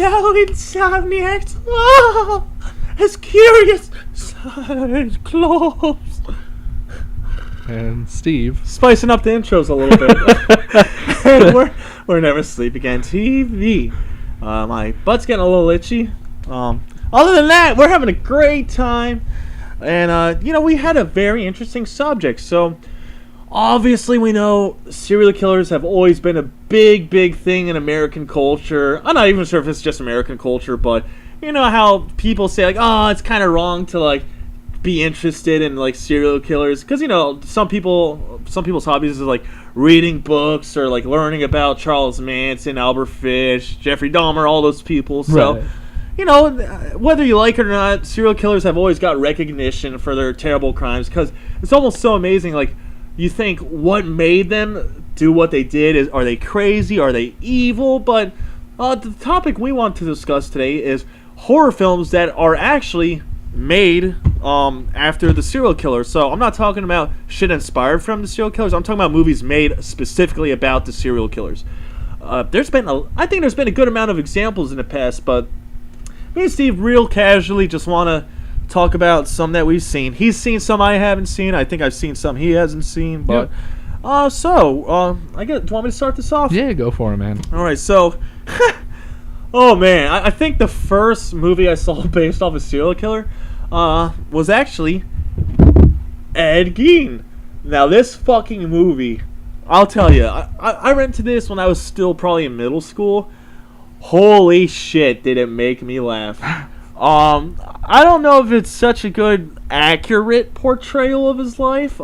Hello, insomniacs. Oh, it's Kurious Cyclopes. And Steve. Spicing up the intros a little bit. And we're Never Sleep Again TV. My butt's getting a little itchy. Other than that, we're having a great time. And, we had a very interesting subject. So, obviously, we know serial killers have always been a big, big thing in American culture. I'm not even sure if it's just American culture, but you know how people say, like, oh, it's kind of wrong to, like, be interested in, like, serial killers. Because, some people's hobbies is, like, reading books or, like, learning about Charles Manson, Albert Fish, Jeffrey Dahmer, all those people. So, right. Whether you like it or not, serial killers have always got recognition for their terrible crimes. Because it's almost so amazing, like, you think what made them do what they did. Are they crazy? Are they evil? But the topic we want to discuss today is horror films that are actually made after the serial killer. So I'm not talking about shit inspired from the serial killers. I'm talking about movies made specifically about the serial killers. I think there's been a good amount of examples in the past, but me and Steve real casually just want to talk about some that we've seen. He's seen some I haven't seen. I think I've seen some he hasn't seen. But I guess, do you want me to start this off? Yeah, go for it, man. All right, so oh man, I think the first movie I saw based off a serial killer was actually Ed Gein. Now this fucking movie, I'll tell you, I rented this when I was still probably in middle school. Holy shit, did it make me laugh. I don't know if it's such a good, accurate portrayal of his life.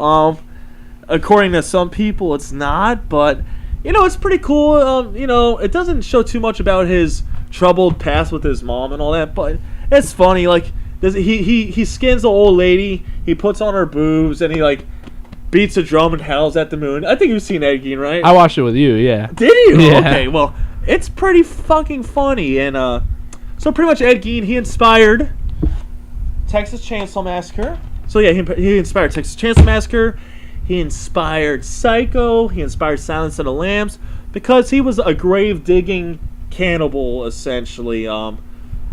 According to some people, it's not, but it's pretty cool. It doesn't show too much about his troubled past with his mom and all that, but it's funny. Like, he skins the old lady, he puts on her boobs, and he like beats a drum and howls at the moon. I think you've seen Ed Gein, right? I watched it with you, yeah. Did you? Yeah. Okay, well, it's pretty fucking funny, and so pretty much Ed Gein, he inspired Texas Chainsaw Massacre. So yeah, he inspired Texas Chainsaw Massacre. He inspired Psycho. He inspired Silence of the Lambs because he was a grave-digging cannibal, essentially.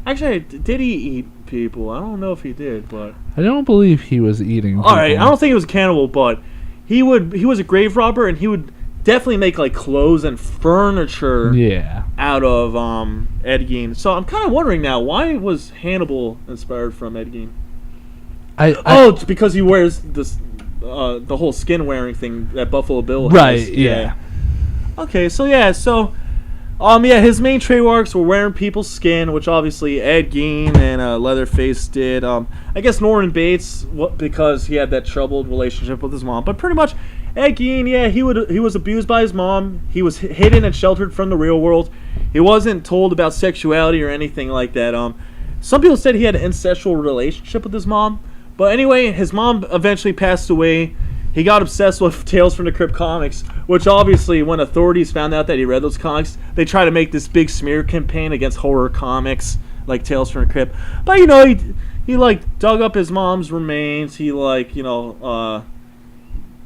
Actually, did he eat people? I don't know if he did, but I don't believe he was eating people. All right, I don't think he was a cannibal, but he was a grave robber, and he would definitely make like clothes and furniture out of Ed Gein. So I'm kind of wondering now, why was Hannibal inspired from Ed Gein? It's because he wears this the whole skin wearing thing that Buffalo Bill has. Right, yeah. Okay, so his main trademarks were wearing people's skin, which obviously Ed Gein and Leatherface did. I guess Norman Bates, because he had that troubled relationship with his mom. But pretty much Ed Gein, he was abused by his mom. He was hidden and sheltered from the real world. He wasn't told about sexuality or anything like that. Some people said he had an incestual relationship with his mom. But anyway, his mom eventually passed away. He got obsessed with Tales from the Crypt comics, which obviously when authorities found out that he read those comics, they tried to make this big smear campaign against horror comics like Tales from the Crypt. But he like dug up his mom's remains. He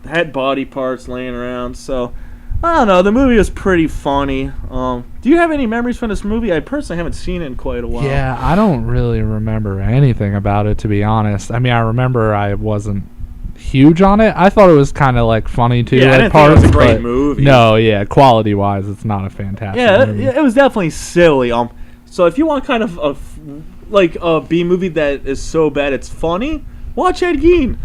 had body parts laying around. So I don't know. The movie was pretty funny. Do you have any memories from this movie? I personally haven't seen it in quite a while. Yeah, I don't really remember anything about it, to be honest. I mean, I remember I wasn't huge on it. I thought it was kind of like funny too. Yeah, I didn't think it was a great movie. No, yeah, quality wise, it's not a fantastic movie. Yeah, it was definitely silly. So if you want kind of a B movie that is so bad it's funny, watch Ed Gein.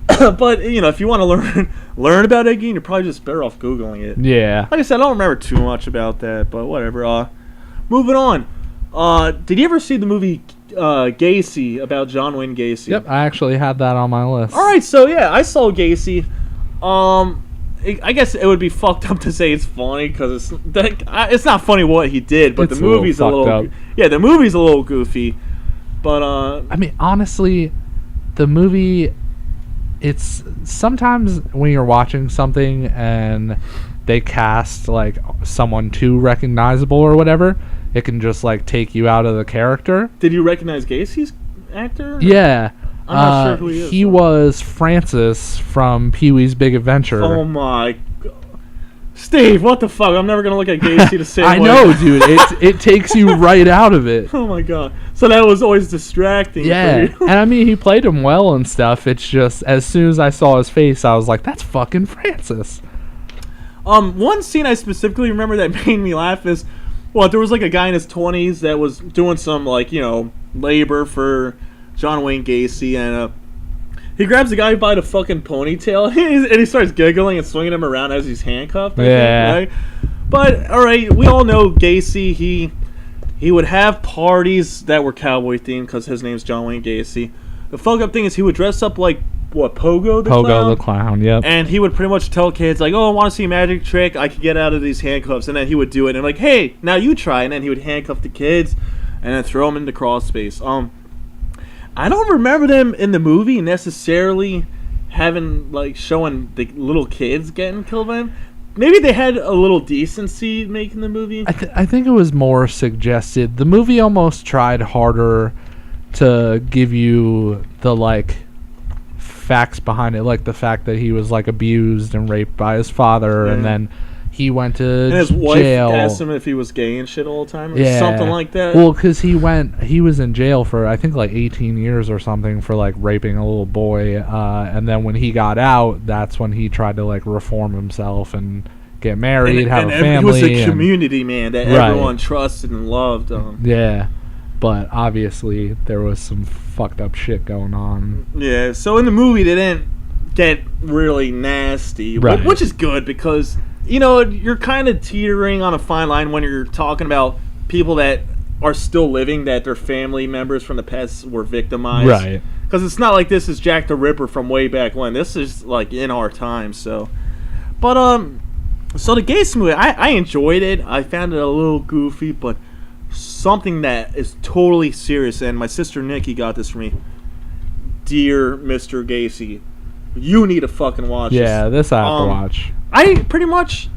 But if you want to learn about Ed Gein, you're probably just better off Googling it. Yeah. Like I said, I don't remember too much about that, but whatever. Moving on. Did you ever see the movie Gacy, about John Wayne Gacy? Yep, I actually had that on my list. All right, so yeah, I saw Gacy. I guess it would be fucked up to say it's funny because it's not funny what he did, but the movie's a little the movie's a little goofy. But I mean, honestly, the movie, it's sometimes when you're watching something and they cast like someone too recognizable or whatever, it can just like take you out of the character. Did you recognize Gacy's actor? Yeah. I'm not sure who he is. He was Francis from Pee-wee's Big Adventure. Oh my god. Steve, what the fuck? I'm never gonna look at Gacy the same way. I know, dude. It takes you right out of it. Oh my god. So that was always distracting. Yeah, for you. and I mean, he played him well and stuff. It's just as soon as I saw his face, I was like, "That's fucking Francis." One scene I specifically remember that made me laugh is, well, there was like a guy in his 20s that was doing some like labor for John Wayne Gacy, and he grabs the guy by the fucking ponytail and he starts giggling and swinging him around as he's handcuffed. Yeah. Right? But all right, we all know Gacy. He would have parties that were cowboy themed because his name's John Wayne Gacy. The fuck up thing is he would dress up like Pogo the Clown? Pogo the Clown, yep. And he would pretty much tell kids like, "Oh, I want to see a magic trick. I could get out of these handcuffs." And then he would do it and like, "Hey, now you try." And then he would handcuff the kids and then throw them into crawl space. I don't remember them in the movie necessarily having like showing the little kids getting killed by him. Maybe they had a little decency making the movie. I think it was more suggested. The movie almost tried harder to give you the like facts behind it, like the fact that he was like abused and raped by his father, and then he went to and his wife jail. Asked him if he was gay and shit all the time, or something like that. Well, because he was in jail for I think like 18 years or something for like raping a little boy, and then when he got out, that's when he tried to like reform himself and get married, have a family. He was a community man that everyone trusted and loved. Yeah, but obviously there was some fucked up shit going on. Yeah, so in the movie they didn't get really nasty, right. Which is good because you're kind of teetering on a fine line when you're talking about people that are still living, that their family members from the past were victimized. Right. Because it's not like this is Jack the Ripper from way back when. This is like in our time. So, but so the Gacy movie, I enjoyed it. I found it a little goofy, but something that is totally serious. And my sister Nikki got this for me. Dear Mr. Gacy, you need to fucking watch this. Yeah, this I have to watch.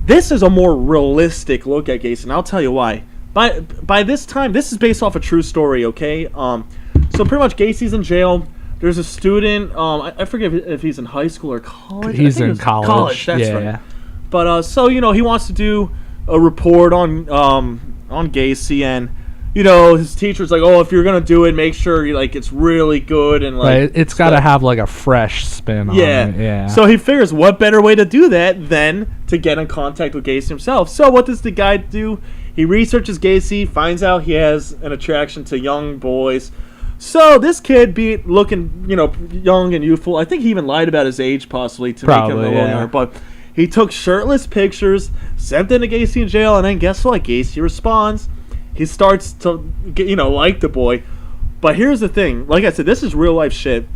This is a more realistic look at Gacy, and I'll tell you why. By this time, this is based off a true story, okay? So pretty much Gacy's in jail. There's a student, I forget if he's in high school or college. He's in college. College, that's right. right. But, so, he wants to do a report on Gacy, and, his teacher's like, "Oh, if you're gonna do it, make sure it's really good and like right. It's got to have like a fresh spin on it." Yeah. So he figures, what better way to do that than to get in contact with Gacy himself? So what does the guy do? He researches Gacy, finds out he has an attraction to young boys. So this kid, be looking, young and youthful. I think he even lied about his age possibly to make him a little younger. But he took shirtless pictures, sent them to Gacy in jail, and then guess what? Gacy responds. He starts to get, like the boy. But here's the thing. Like I said, this is real life shit.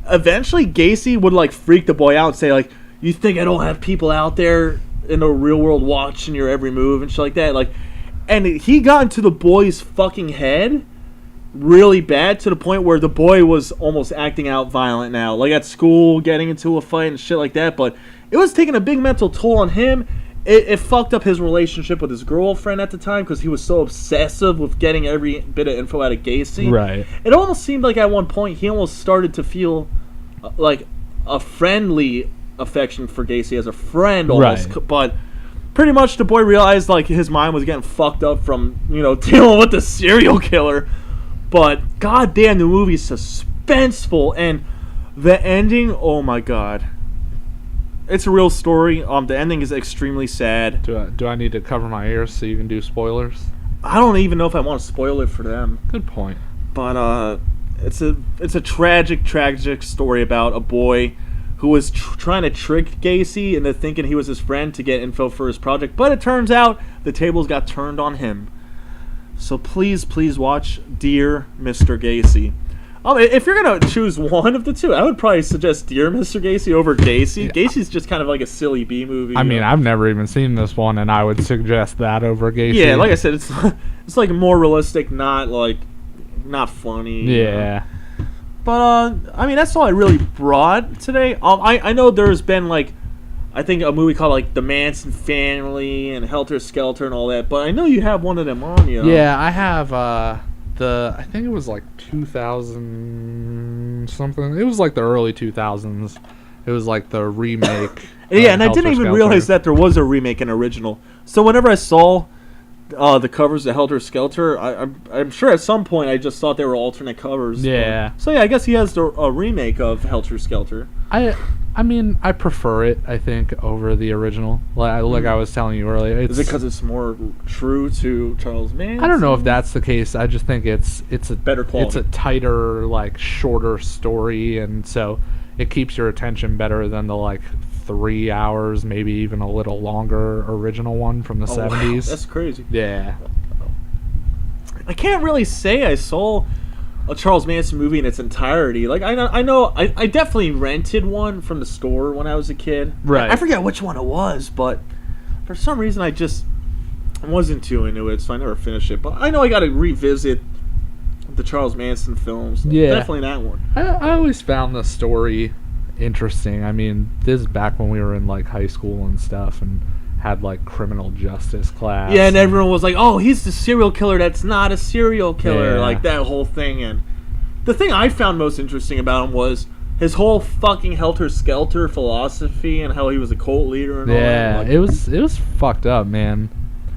Eventually, Gacy would, freak the boy out and say, "You think I don't have people out there in the real world watching your every move?" and shit like that. And he got into the boy's fucking head really bad to the point where the boy was almost acting out violent now. Like at school, getting into a fight and shit like that. But it was taking a big mental toll on him. It fucked up his relationship with his girlfriend at the time because he was so obsessive with getting every bit of info out of Gacy. Right. It almost seemed like at one point he almost started to feel like a friendly affection for Gacy as a friend almost. Right. But pretty much the boy realized his mind was getting fucked up from dealing with the serial killer. But goddamn, the movie's suspenseful and the ending. Oh my god. It's a real story. The ending is extremely sad. Do I need to cover my ears so you can do spoilers? I don't even know if I want to spoil it for them. Good point. But it's a tragic story about a boy who was trying to trick Gacy into thinking he was his friend to get info for his project. But it turns out the tables got turned on him. So please watch Dear Mr. Gacy. If you're going to choose one of the two, I would probably suggest Dear Mr. Gacy over Gacy. Yeah. Gacy's just kind of like a silly B-movie. I mean, I've never even seen this one, and I would suggest that over Gacy. Yeah, like I said, it's like more realistic, not funny. Yeah. But, that's all I really brought today. I know there's been, I think a movie called, The Manson Family and Helter Skelter and all that, but I know you have one of them on you. Yeah, I have, I think it was 2000 something. It was the early 2000s. It was like the remake. Yeah, and I didn't even realize that there was a remake and original. So whenever I saw the covers of Helter Skelter, I'm sure at some point I just thought they were alternate covers. Yeah. So yeah, I guess he has a remake of Helter Skelter. I mean, I prefer it, I think, over the original. Like I was telling you earlier. Is it because it's more true to Charles Manson? I don't know if that's the case. I just think it's a better quality. It's a tighter, like, shorter story, and so it keeps your attention better than the, like, 3 hours, maybe even a little longer original one from the 70s. Wow, that's crazy. Yeah. I can't really say I saw a Charles Manson movie in its entirety. Like I definitely rented one from the store when I was a kid. Right. I forget which one it was, but for some reason I just wasn't too into it, so I never finished it. But I know I got to revisit the Charles Manson films. Yeah. Definitely that one. I always found the story interesting. I mean, this is back when we were in, like, high school and stuff, and had, like, criminal justice class. Yeah, and everyone was like, oh, he's the serial killer that's not a serial killer. Yeah. Like, that whole thing. And the thing I found most interesting about him was his whole fucking helter-skelter philosophy and how he was a cult leader and all that. Like, it was fucked up, man.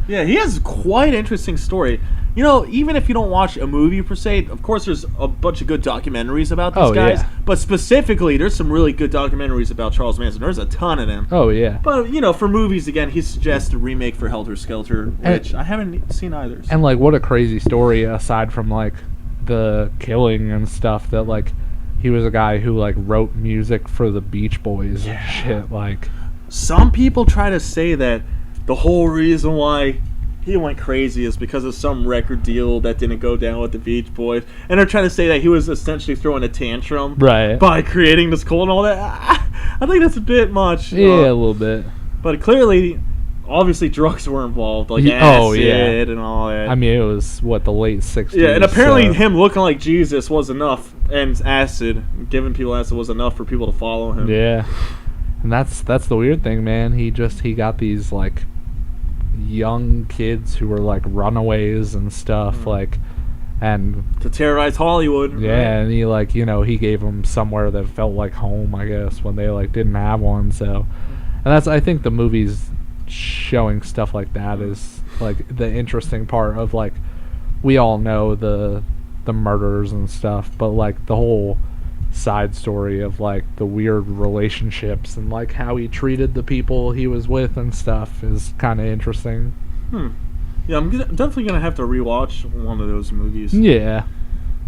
Yeah, he has quite an interesting story. You know, even if you don't watch a movie per se, of course there's a bunch of good documentaries about these guys. Yeah. But specifically, there's some really good documentaries about Charles Manson. There's a ton of them. Oh, yeah. But, you know, for movies, again, he suggests a remake for Helter Skelter, which I haven't seen either. So. And, like, what a crazy story, aside from, like, the killing and stuff, that, like, he was a guy who, like, wrote music for the Beach Boys and shit. Like, some people try to say that the whole reason why he went crazy is because of some record deal that didn't go down with the Beach Boys. And they're trying to say that he was essentially throwing a tantrum by creating this cult and all that. I think that's a bit much. Yeah, a little bit. But clearly, obviously, drugs were involved, like acid and all that. I mean, it was, the late 60s. Yeah, and apparently him looking like Jesus was enough, and acid, giving people acid was enough for people to follow him. Yeah. And that's the weird thing, man. He got these, like, young kids who were, like, runaways and stuff, like, and to terrorize Hollywood. Yeah, right? And he, like, you know, he gave them somewhere that felt like home, I guess, when they, like, didn't have one. So, and that's, I think, the movies showing stuff like that is, like, the interesting part of, like, we all know the murders and stuff, but, like, the whole side story of, like, the weird relationships and, like, how he treated the people he was with and stuff is kind of interesting. Yeah, I'm definitely gonna have to rewatch one of those movies. Yeah,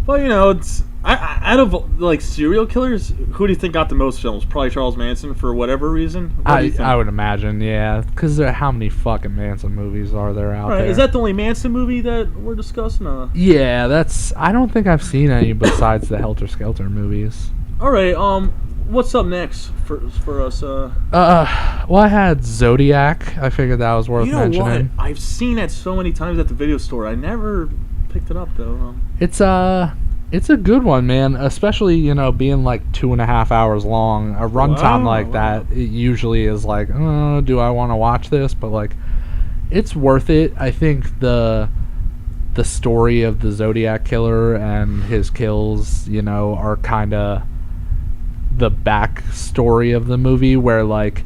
but, you know, it's out of, like, serial killers, who do you think got the most films? Probably Charles Manson, for whatever reason. I would imagine, yeah, because how many fucking Manson movies are there out there? Is that the only Manson movie that we're discussing? Yeah, I don't think I've seen any besides the Helter Skelter movies. All right, what's up next for us? Well, I had Zodiac. I figured that was worth mentioning. You know what? I've seen it so many times at the video store. I never picked it up though. It's a good one, man. Especially, you know, being like 2.5 hours long. A runtime like that, it usually is like, do I want to watch this? But, like, it's worth it. I think the story of the Zodiac killer and his kills, you know, are kind of the back story of the movie, where, like,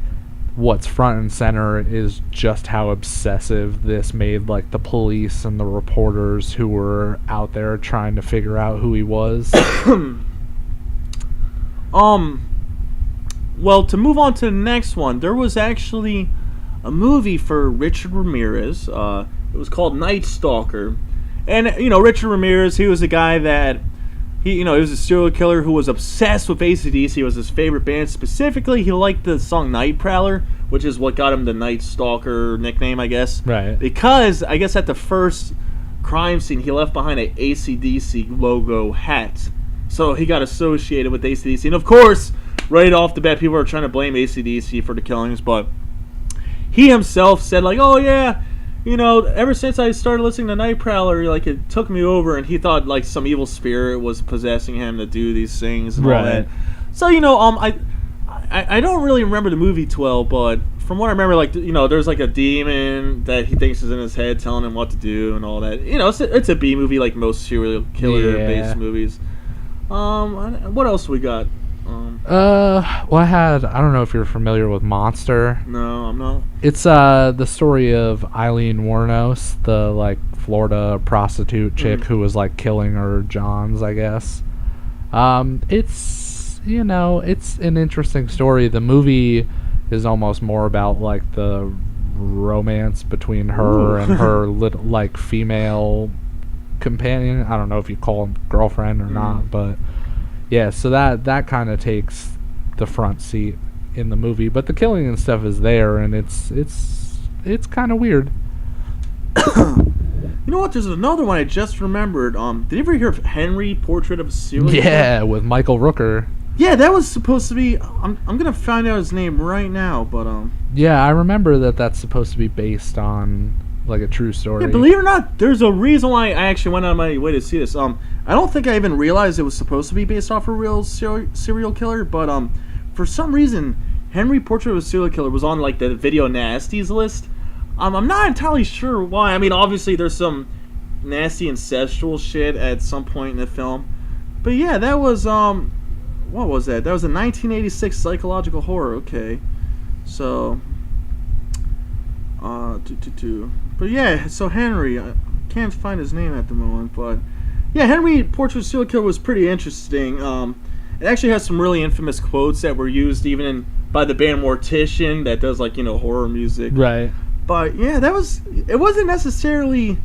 what's front and center is just how obsessive this made, like, the police and the reporters who were out there trying to figure out who he was. Well, to move on to the next one, there was actually a movie for Richard Ramirez. It was called Night Stalker. And, you know, Richard Ramirez, he was a guy that he was a serial killer who was obsessed with AC/DC. It was his favorite band. Specifically, he liked the song Night Prowler, which is what got him the Night Stalker nickname, I guess. Right. Because, I guess, at the first crime scene, he left behind an AC/DC logo hat. So he got associated with AC/DC. And, of course, right off the bat, people are trying to blame AC/DC for the killings. But he himself said, like, oh, yeah, you know, ever since I started listening to Night Prowler, like, it took me over, and he thought, like, some evil spirit was possessing him to do these things and all that. So, you know, I don't really remember the movie too well, but from what I remember, like, you know, there's, like, a demon that he thinks is in his head telling him what to do and all that. You know, it's a B movie like most serial killer-based movies. What else we got? Well, I don't know if you're familiar with Monster. No, I'm not. It's the story of Eileen Wuornos, the like Florida prostitute chick who was like killing her Johns, I guess. It's it's an interesting story. The movie is almost more about like the romance between her and her little like female companion. I don't know if you call him girlfriend or not, but yeah, so that kind of takes the front seat in the movie, but the killing and stuff is there, and it's kind of weird. You know what? There's another one I just remembered. Did you ever hear of Henry, Portrait of a Serial Killer? Yeah, with Michael Rooker. Yeah, that was supposed to be. I'm gonna find out his name right now, but Yeah, I remember that's supposed to be based on like a true story. Yeah, believe it or not, there's a reason why I actually went out of my way to see this. I don't think I even realized it was supposed to be based off a real serial killer, but for some reason, Henry, Portrait of a Serial Killer was on like the video nasties list. I'm not entirely sure why. I mean, obviously there's some nasty incestual shit at some point in the film, but yeah, that was what was that? That was a 1986 psychological horror. Okay, so but yeah, so Henry, I can't find his name at the moment, but yeah, Henry, Portrait of a Serial Killer was pretty interesting. It actually has some really infamous quotes that were used even by the band Mortician that does like horror music. Right. But yeah, it wasn't necessarily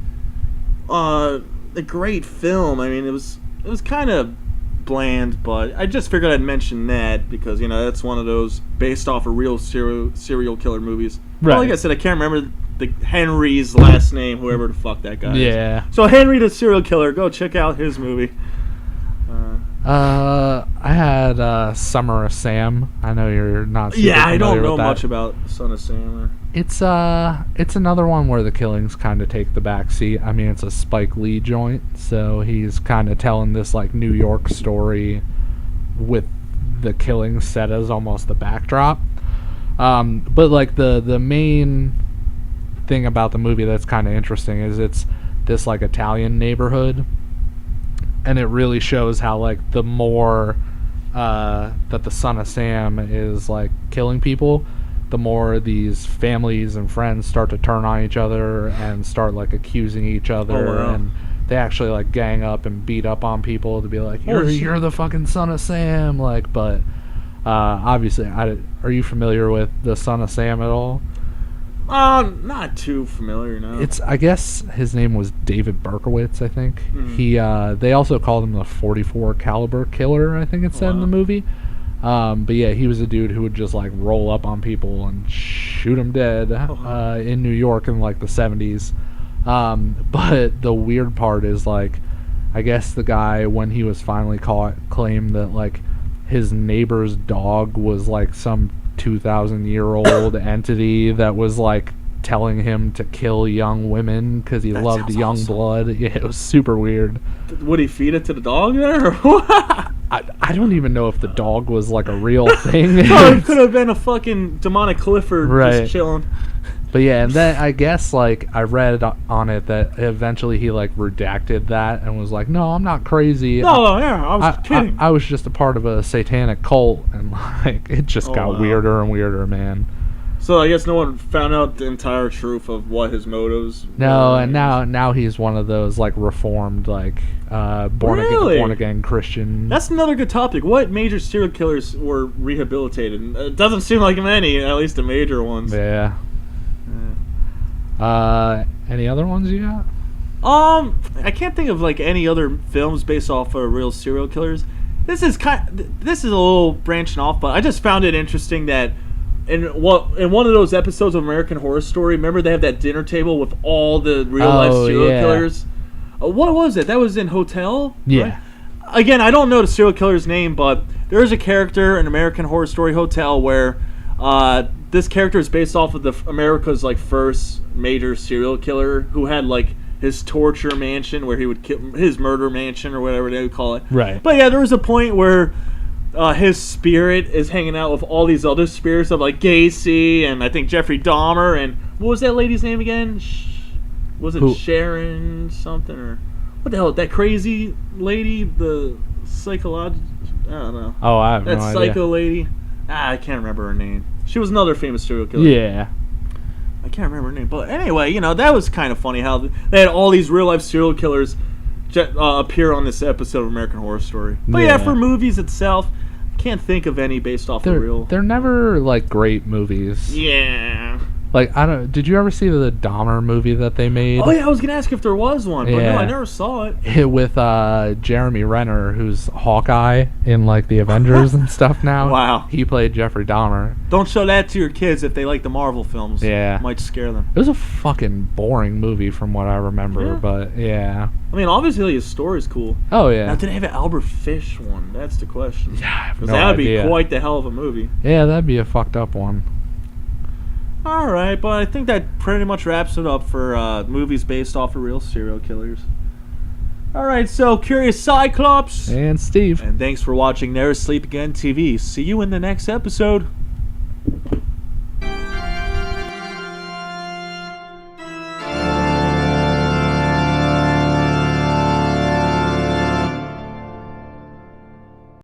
a great film. I mean, it was kind of bland, but I just figured I'd mention that because that's one of those based off of real serial killer movies. Right. Well, like I said, I can't remember the Henry's last name, whoever the fuck that guy is. Yeah. So Henry the serial killer, go check out his movie. I had Summer of Sam. I know you're not super I don't familiar know with that. much about Son of Sam. It's another one where the killings kind of take the back seat. I mean, it's a Spike Lee joint, so he's kind of telling this like New York story with the killings set as almost the backdrop. But like the main thing about the movie that's kind of interesting is it's this like Italian neighborhood, and it really shows how like the more that the Son of Sam is like killing people, the more these families and friends start to turn on each other and start like accusing each other. Oh, wow. And they actually like gang up and beat up on people to be like, you're the fucking Son of Sam, like. But obviously, are you familiar with the Son of Sam at all? Not too familiar, no. I guess his name was David Berkowitz, I think. They also called him the 44 caliber killer, I think it said in the movie. But yeah, he was a dude who would just like roll up on people and shoot them dead in New York in like the 70s. But the weird part is like, I guess the guy, when he was finally caught, claimed that like his neighbor's dog was like some 2,000-year-old entity that was like telling him to kill young women because he loved young blood. Yeah, it was super weird. Would he feed it to the dog there? Or what? I don't even know if the dog was like a real thing. No, it could have been a fucking demonic Clifford just chilling. But yeah, and then I guess like I read on it that eventually he like redacted that and was like, "No, I'm not crazy. I was kidding. I was just a part of a satanic cult," and like it just got weirder and weirder, man. So I guess no one found out the entire truth of what his motives were. No, and now he's one of those like reformed like born again Christian. That's another good topic. What major serial killers were rehabilitated? It doesn't seem like many, at least the major ones. Yeah. Any other ones you got? I can't think of like any other films based off of real serial killers. This is a little branching off, but I just found it interesting that in one of those episodes of American Horror Story, remember they have that dinner table with all the real life serial killers. What was it? That was in Hotel. Yeah. Right? Again, I don't know the serial killer's name, but there is a character in American Horror Story Hotel where this character is based off of America's like first major serial killer who had like his torture mansion where he would kill, his murder mansion or whatever they would call it. Right. But yeah, there was a point where his spirit is hanging out with all these other spirits of like Gacy and I think Jeffrey Dahmer and what was that lady's name again? Was it Sharon something or what the hell? That crazy lady, the psychologist. I don't know. Oh, I have That no psycho idea. lady. I can't remember her name. She was another famous serial killer. Yeah. I can't remember her name. But anyway, that was kind of funny how they had all these real life serial killers appear on this episode of American Horror Story. But yeah, for movies itself, can't think of any based off the real. They're never like great movies. Yeah. Like did you ever see the Dahmer movie that they made? Oh yeah, I was gonna ask if there was one, but no, I never saw it. With Jeremy Renner, who's Hawkeye in like the Avengers and stuff now. Wow. He played Jeffrey Dahmer. Don't show that to your kids if they like the Marvel films. Yeah. It might scare them. It was a fucking boring movie from what I remember, Yeah. but yeah. I mean, obviously his story's cool. Oh yeah. Now, did they have an Albert Fish one? That's the question. Yeah, I have Because no that would idea. be quite the hell of a movie. Yeah, that'd be a fucked up one. Alright, but I think that pretty much wraps it up for movies based off of real serial killers. Alright, so Kurious Cyclopes. And Steve. And thanks for watching Never Sleep Again TV. See you in the next episode.